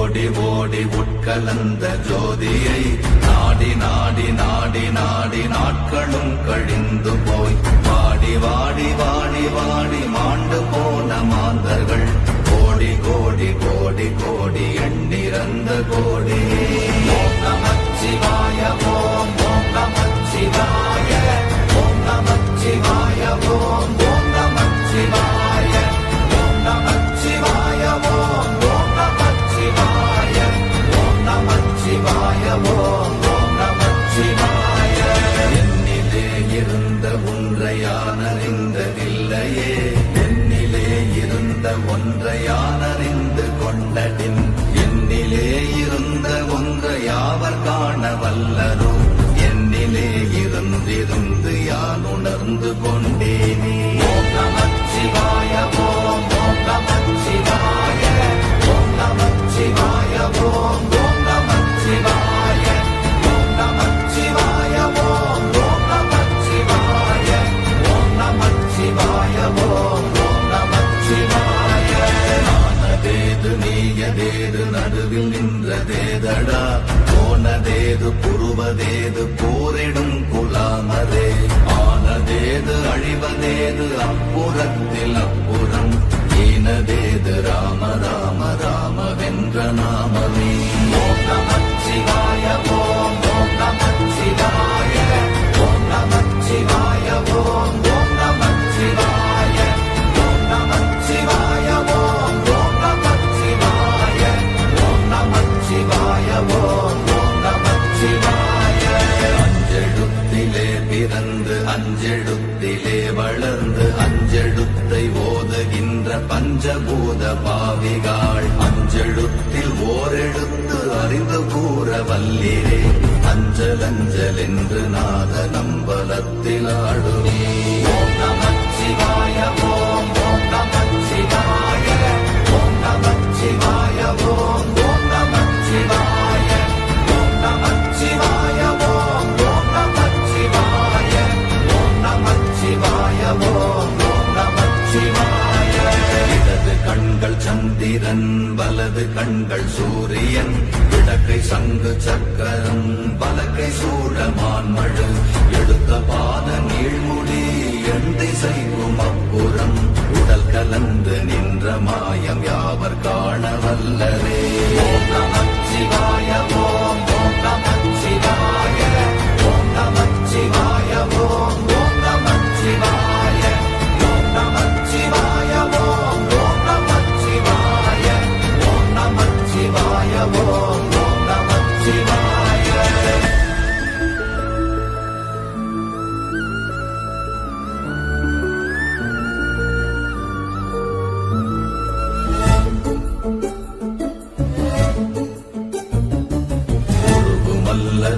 ஓடி ஓடி உட்கலந்த ஜோதியை நாடி நாடி நாடி நாடி நாட்களும் கழிந்து போய் வாடி வாடி வாடி வாடி மாண்டு போன மாந்தர்கள் கோடி கோடி கோடி கோடி எண்ணிறந்த கோடி. ஓம் நமச்சிவாய ஓம் ஓம் நமச்சிவாய ஓம் நமச்சிவாய ஓம் ஓம் நமச்சிவாய ஓம் நமச்சிவாய ஓம் ஓம் நமச்சிவாய ஓம் நமச்சிவாய ஓம் ஓம் நமச்சிவாய. என்னிலே இருந்த ஒன்றை யான் அறிந்ததில்லையே, என்னிலே இருந்த ஒன்றை யான் அறிந்து கொண்டடின், என்னிலே இருந்த ஒன்றை யாவர் காண வல்லரோ, என்னிலே இருந்திருந்து யான் உணர்ந்து கொண்டேனே. ஓம் நமச்சிவாய ஓம் ஓம் நமச்சிவாய ஓம் நமச்சிவாய ஓம் ஓம் நமச்சிவாய ஓம் நமச்சிவாய ஓம் ஓம் நமச்சிவாய ஓம் நமச்சிவாய ஓம் ஓம் நமச்சிவாய. ஆனதேது நீயதேது நடுவில் நின்றதேதடா, போனதேது புருவதேது போரிடும் குலாமரே, ஆனதேது அழிவதேது அப்புறத்தில் அப்புறம், ஈனதேது ராம ராம ராம வென்ற நாமமே. ஓம் நமச்சிவாய ஓம் ஓம் நமச்சிவாய ஓம் நமச்சிவாய ஓம் ஓம் நமச்சிவாய ஓம் நமச்சிவாய ஓம் ஓம் நமச்சிவாய ஓம் நமச்சிவாய ஓம் ஓம் நமச்சிவாய. அஞ்செழுத்திலே பிறந்து அஞ்செழுத்திலே வளர்ந்து அஞ்செழுத்தை ஓதுகின்ற பஞ்சபூத பாவிகாள், அஞ்செழுத்தில் ஓரெழுத்து அறிந்து கூற வல்லிரே, அஞ்சல் அஞ்சல் என்று நாத நம்பலத்தில் ஆடுவே. ஓம் நமச்சிவாய ஓம் ஓம் நமச்சிவாய ஓம் நமச்சிவாய ஓம் ஓம் நமச்சிவாய ஓம் நமச்சிவாய ஓம் ஓம் நமச்சிவாய ஓம் நமச்சிவாய ஓம் ஓம் நமச்சிவாய. இடது கண்கள் சந்திரன் வலது கண்கள் சூரியன், இடக்கை சங்கு சக்கரம் வலக்கை சூழமான்மழு, எடுத்த பாத நீழ்முடி எண் திசைக்கும் அப்புறம், உடல் கலந்து நின்ற மாயம் யாவர் காண வல்லரே. ஓம் நமச்சிவாய ஓம் ஓம் நமச்சிவாய ஓம் நமச்சிவாய ஓம் ஓம் நமச்சிவாய ஓம் நமச்சிவாய ஓம் ஓம் நமச்சிவாய ஓம் நமச்சிவாய ஓம் ஓம் நமச்சிவாய.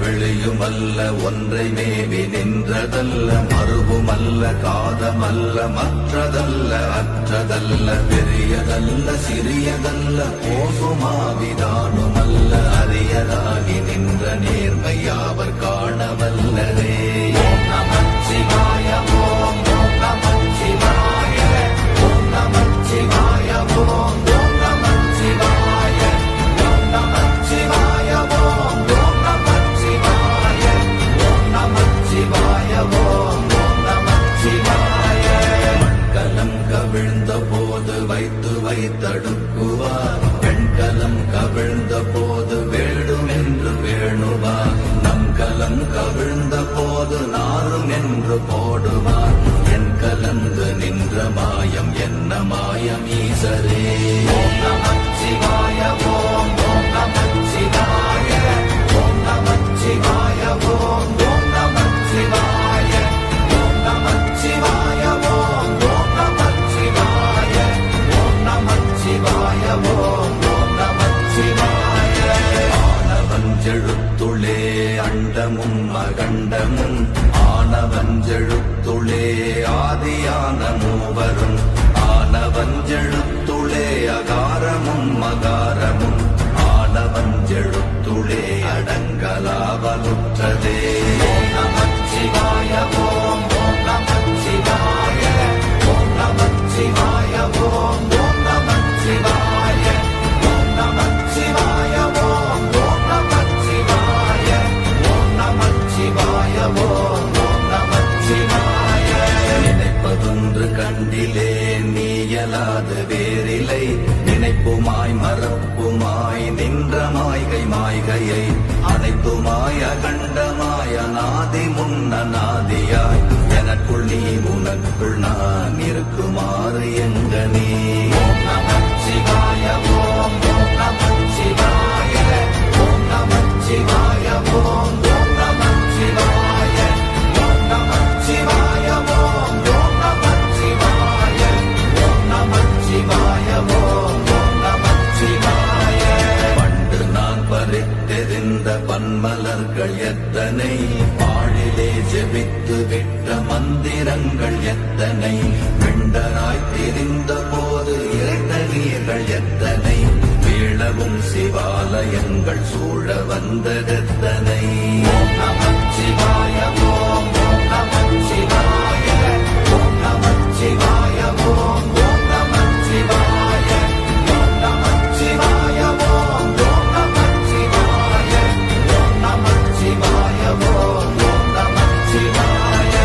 வெளியுமல்ல ஒன்றை மேவி நின்றதல்ல, மறுவுமல்ல காதமல்ல மற்றதல்ல அற்றதல்ல, பெரியதல்ல சிறியதல்ல போகுமாவிதானுமல்ல, அரியராகி நின்ற நேர்மை யாவர் காணவல்லரே. ஓம் நமச்சிவாய ஓம் ஓம் நமச்சிவாய ஓம் நமச்சிவாய ஓம் ஓம் நமச்சிவாய ஓம் நமச்சிவாய ஓம் ஓம் நமச்சிவாய ஓம் நமச்சிவாய ஓம் ஓம் நமச்சிவாய. மண்கலம் கவிழ்ந்த போது வைத்து வைத்தடுக்குவார், பெண்கலம் கவிழ்ந்த போது வேடும் என்று வேணுவார், நம் கலம் கவிழ்ந்த போது நாரும் என்று போடுவார், என் கலந்து நின்ற மாயம் என்ன மாயம் ஈசரே. ஓம் நமச்சிவாய ஓம் ஓம் நமச்சிவாய ஓம் நமச்சிவாய ஓம் ஓம் நமச்சிவாய ஓம் நமச்சிவாய ஓம் ஓம் நமச்சிவாய ஓம் நமச்சிவாய ஓம் ஓம் நமச்சிவாய. ஆனவஞ்செழுத்துளே அண்டமும் அகண்டமும், ஆனவஞ்செழுத்துளே ஆதியான மூவரும், ஆனவஞ்செழுத்துளே அகாரமும் மகாரமும், ஆனவஞ்செழுத்துளே அடங்கலாவலுற்றதே. ஓம் நமச்சிவாய ஓம் ஓம் நமச்சிவாய ஓம் நமச்சிவாய ஓம் ஓம் நமச்சிவாய ஓம் நமச்சிவாய சிவாய ஓம் ஓம் நமச்சிவாய. நினைப்பதொன்று கண்டிலே நீயலாது வேறில்லை, நினைப்புமாய் மறப்புமாய் நின்ற மாய்கை மாய்கையை அனைத்துமாய் அகண்டமாய் அநாதி முன்ன நாதியாய் எனக்குள் நீ உனக்குள் நான் இருக்குமாறு எங்க நீ. ஓம் நமச்சிவாய ஓம் ஓம் நமச்சிவாய ஓம் நமச்சிவாய ஓம் ஓம் நமச்சிவாய ஓம் நமச்சிவாய ஓம் ஓம் நமச்சிவாய ஓம் நமச்சிவாய ஓம் ஓம் நமச்சிவாய. பண்டு நான் பறித்தெறிந்த பன்மலர்கள் எத்தனை, பாழிலே ஜெபித்து விட்ட மந்திரங்கள் எத்தனை, விண்டராய் தெரிந்த போது இறைந்த நீர்கள் எத்தனை, வீழவும் சிவாலயங்கள் சூழ வந்ததெத்தனை. ஓம் நமச்சிவாய ஓம் ஓம் நமச்சிவாய ஓம் நமச்சிவாய ஓம் ஓம் நமச்சிவாய ஓம் நமச்சிவாய ஓம் ஓம் நமச்சிவாய ஓம் நமச்சிவாய ஓம் ஓம் நமச்சிவாய.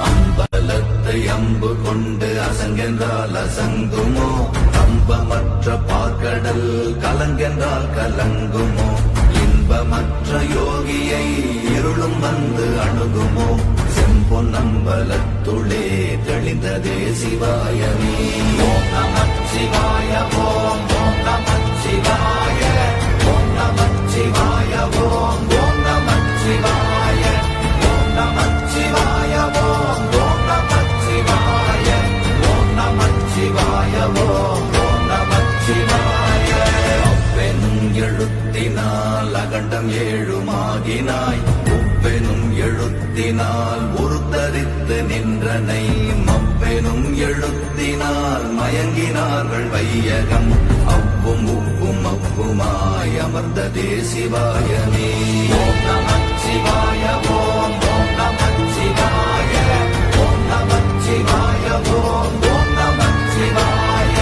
அம்பலத்தை அம்பு கொண்டு அசங்கென்றால் அசங்குமோ, கம்பமற்ற பார்க்கடல் கலங்கென்றால் கலங்குமோ, இன்பமற்ற யோகியை இருளும் வந்து அணுகுமோ, செம்பொன்னம்பலத்துளே தெளிந்ததே சிவாயமே. ஓம் நமச்சிவாய ஓம் ஓம் நமச்சிவாய ஓம் நமச்சிவாய ஓம் ஓம் நமச்சிவாய ஓம் நமச்சிவாய ஓம் ஓம் நமச்சிவாய ஓம் நமச்சிவாய ஓம் ஓம் நமச்சிவாய. அப்பெனும் எழுத்தினால் அகண்டம் ஏழுமாகினாய், உப்பெனும் எழுத்தினால் உருத்தரித்து நின்றனை, மப்பெனும் எழுத்தினால் மயங்கினார்கள் வையகம், அவ்வும் உப்பும் அவ்வுமாய் அமர்ந்ததே சிவாயமே. ஓம் நமச்சிவாய ஓம் ஓம் நமச்சிவாய ஓம் நமச்சிவாய ஓம் ஓம் நமச்சிவாய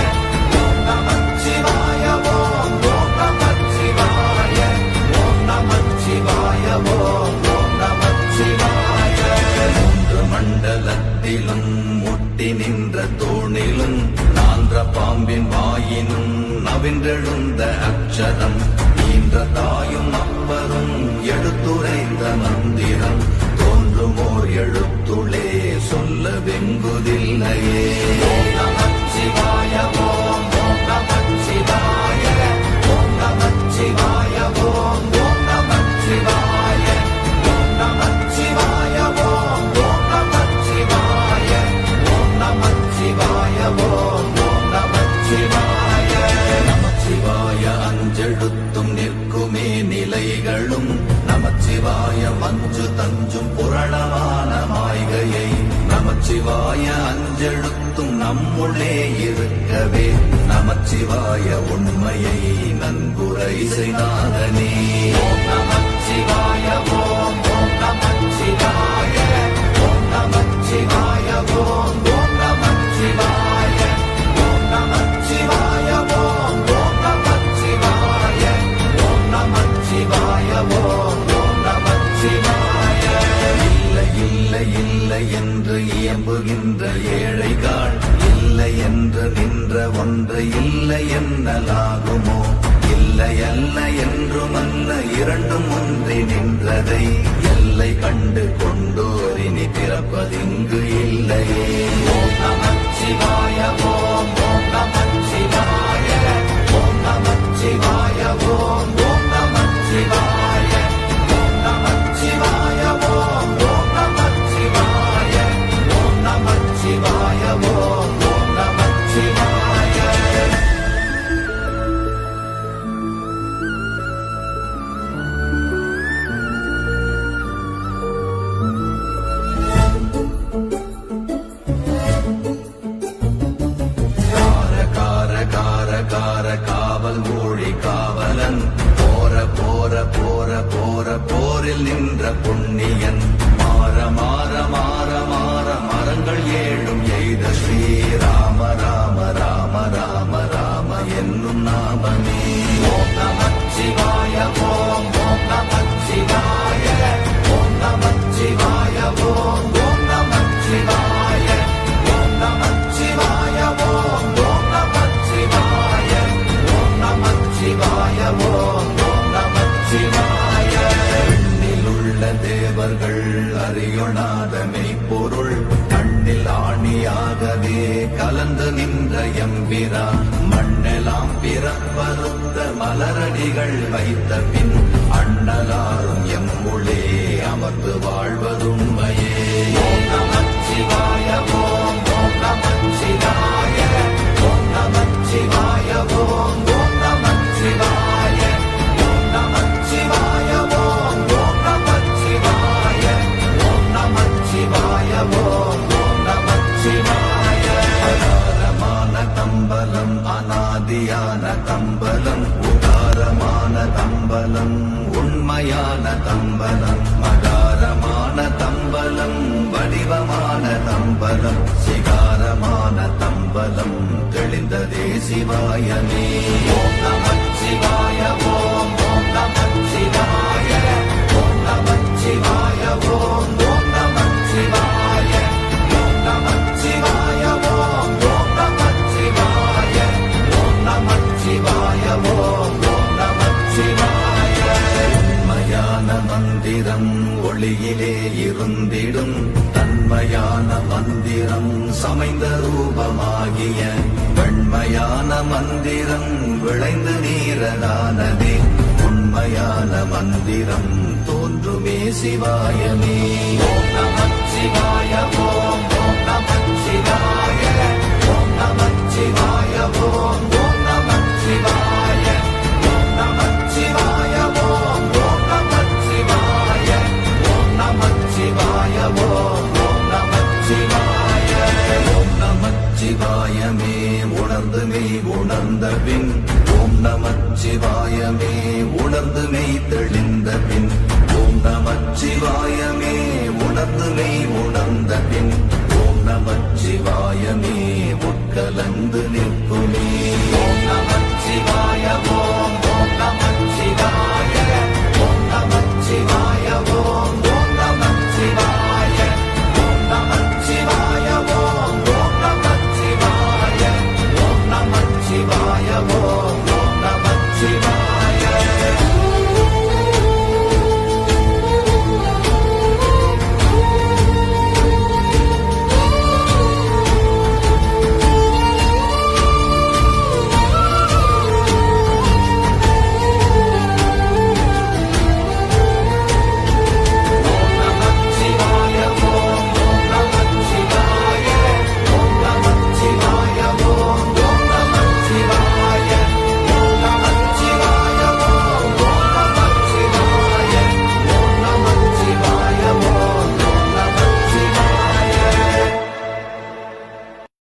ஓம் நமச்சிவாய ஓம் ஓம் நமச்சிவாய ஓம் நமச்சிவாய ஓம் ஓம் நமச்சிவாய. மூன்று மண்டலத்திலும் முட்டி நின்ற தூணிலும் நான்ற பாம்பின் வாயினும் நவின்றெழுந்த அக்ஷரம், ஈன்ற தாயும் அப்பரும் எடுத்துரைந்த மந்திரம், தோன்றுமோர் எழுத்துளே சொல்ல வெங்குதில்லையே. ஓம் நமச்சிவாய ஓம் ஓம் நமச்சிவாய ஓம் நமச்சிவாய ஓம் ஓம் நமச்சிவாய ஓம் நமச்சிவாய ஓம் ஓம் நமச்சிவாய ஓம் நமச்சிவாய ஓம் ஓம் நமச்சிவாய. நமச்சிவாய அஞ்செழுத்தும் நிற்குமே நிலைகளும், நமச்சிவாய மஞ்சு தஞ்சும் புரணமான மாய்கையை, நமச்சிவாய அஞ்செழுத்தும் நம்முள்ளே இருக்கவே, நமச்சிவாய உண்மையை நன்குரை செய்தாதனே. ஓம் நமச்சிவாய ஓம் ஓம் நமச்சிவாய ஓம் நமச்சிவாய ஓம் ஓம் நமச்சிவாய ஓம் நமச்சிவாய ஓம் ஓம் நமச்சிவாய ஓம் நமச்சிவாய ஓம் ஓம் நமச்சிவாய. இல்லை இல்லை இல்லை என்று இயம்புகின்ற ஏழைகள், இல்லை என்று நின்ற ஒன்று இல்லை என்னலாகுமோ, இல்லை அல்ல என்றுமல்ல இரண்டும் ஒன்றி நின்றதை, எல்லை கண்டு கொண்டோரினி பிறப்பதிங்கு இல்லையே. ஓம் நமச்சிவாய ஓம் ஓம் நமச்சிவாய ஓம் நமச்சிவாய ஓம் ஓம் நமச்சிவாய ஓம் நமச்சிவாய ஓம் ஓம் நமச்சிவாய ஓம் நமச்சிவாய ஓம் ஓம் நமச்சிவாய. தேவர்கள் அறியொணாத மெய்ப்பொருள் கண்ணில் ஆணியாகவே கலந்து நின்ற எம்பிரா மண்ணெல்லாம் பிறப்பறுத்த மலரடிகள் வைத்த பின் அண்ணலாரும் எம்முளே அமர்ந்து வாழ்வதுண்மையே. ஓம் நமச்சிவாய ஓம் ஓம் நமச்சிவாய ஓம் நமச்சிவாய ஓம் ஓம் நமச்சிவாய ஓம் நமச்சிவாய ஓம் ஓம் நமச்சிவாய ஓம் நமச்சிவாய ஓம் ஓம் நமச்சிவாய. அகாரமான தம்பலம் அநாதியான தம்பலம் உகாரமான தம்பலம் உண்மையான தம்பலம் மகாரமான தம்பலம் வடிவமான தம்பலம் சிகாரமான தம்பலம் தெளிந்ததே சிவாயமே. ஓம் நமச்சிவாய ஓம் ஓம் நமச்சிவாய ஓம் நமச்சிவாய ஓம் ஓம் நமச்சிவாய ஓம் நமச்சிவாய ஓம் ஓம் நமச்சிவாய ஓம் நமச்சிவாய ஓம் ஓம் நமச்சிவாய. உண்மையான மந்திரம் ஒளியிலே இருந்திடும் தன்மையான மந்திரம் சமைந்த ரூபமாகிய வெண்மையான மந்திரம் விளைந்து நீரலானதே உண்மையான மந்திரம் தோன்றுமே சிவாயமே. ஓம் நமச்சிவாய ஓம் ஓம் நமச்சிவாய ஓம் நமச்சிவாய ஓம் ஓம் நமச்சிவாய ஓம் நமச்சிவாய ஓம் ஓம் நமச்சிவாய ஓம் நமச்சிவாய ஓம் ஓம் நமச்சிவாய. ஓம் நமச்சிவாயமே உணர்ந்து மெய் உணர்ந்த பின் ஓம் நமச்சிவாயமே உணர்ந்து மெய் தெளிந்த பின் ஓம் நமச்சிவாயமே உணர்ந்து மெய் உணர்ந்த பின் ஓம் நமச்சிவாயமே உட்கலந்து